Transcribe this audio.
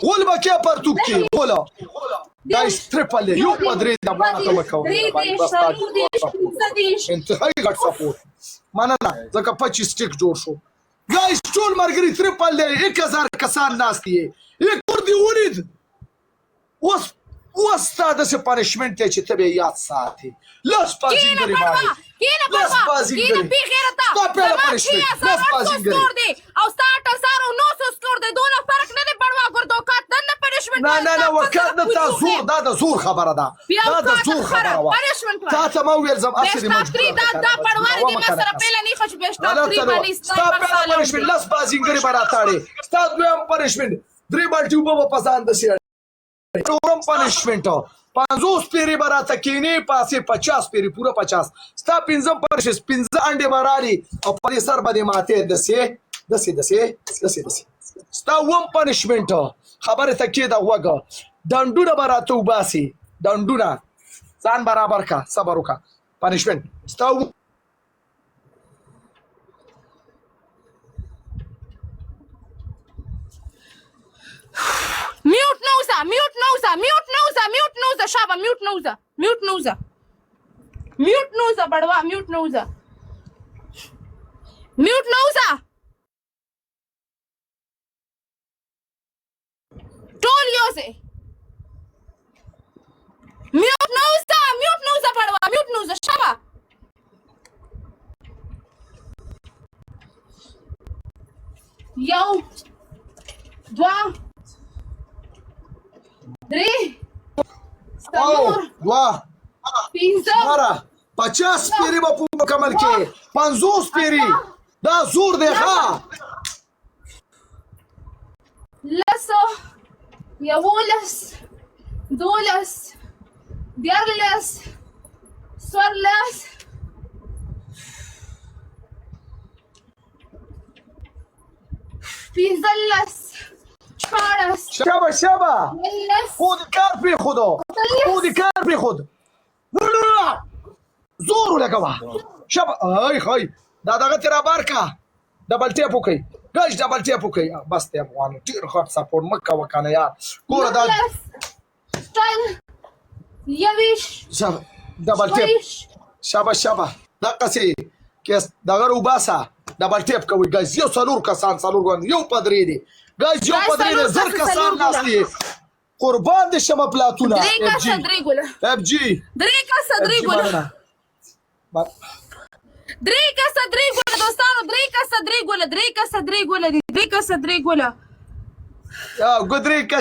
ولما كيا بارتوكي ولا دايس تريبل يو مدريد ابغى اتوقع انت هاي قاعد سبورت ما انا ځکه 25 سټیک جوړ شو ګایز ټول مرګري تريپل 1000 کسان ناست دي یک ور دی ولید وستا د پنشمنت چې ته به یاد ساتي لاس بازیګری باندې لاس بازیګری تا په پنشمنت لاس بازیګری او سٹارټر سارو 900 سکور دی دوه فرق نه دی پړوا ګردو کات نه پنشمنت نه وکړه تا زور دا د زور خبره ده دا د زور خبره وا تا ته ما ویل زم اصلي مجبور دا پړوار دی مسره پهل نه خوش بهشتا 3 باندې ستا په پنشمنت لاس بازیګری براتاړي ستا دویم پنشمنت درې بالټي وبو پسند سي پروګرام پنشمنت 50 پیری براته کینی پاسه 50 پیری پورا 50 ستا 15 پرشس 15 انډه برالي او په سر باندې ماته دسه ستا وم پنشمنت خبره تکي دا وګه دندونه براته وباسي دندونه ځان برابر کا صبر وکا پنشمنت ستا mute نوزا شابه mute نوزا بڑوا mute نوزا ټول یوسه mute نوزا بڑوا mute نوزا شابه یو دوا درې دوا 50 پیری به په مکمل کې 50 پیری دا زور دی ها لسو یولس دولس دیارلس سورلس پینزلس شابه خود کار پی خود زور لګوا شابه ای خای دا دغه تیرا بارکا ډبل ټیپ وکي ګاش ډبل ټیپ وکي بس ته افغان ډیر خاط سپورت مکه وکنه یار ګوره دا سټایل یویش ډبل ټیپ شابه دا قصي کیس دغه وباسا ډبل ټیپ کوي ګاز یو څلور کسان یو پدری دي ګاز یو پدری زر کسان ناشتي قربان دي شمه پلاتونه اف جی درې کا صدري ګوله دوستانو درې کا صدري ګوله یا ګدري کا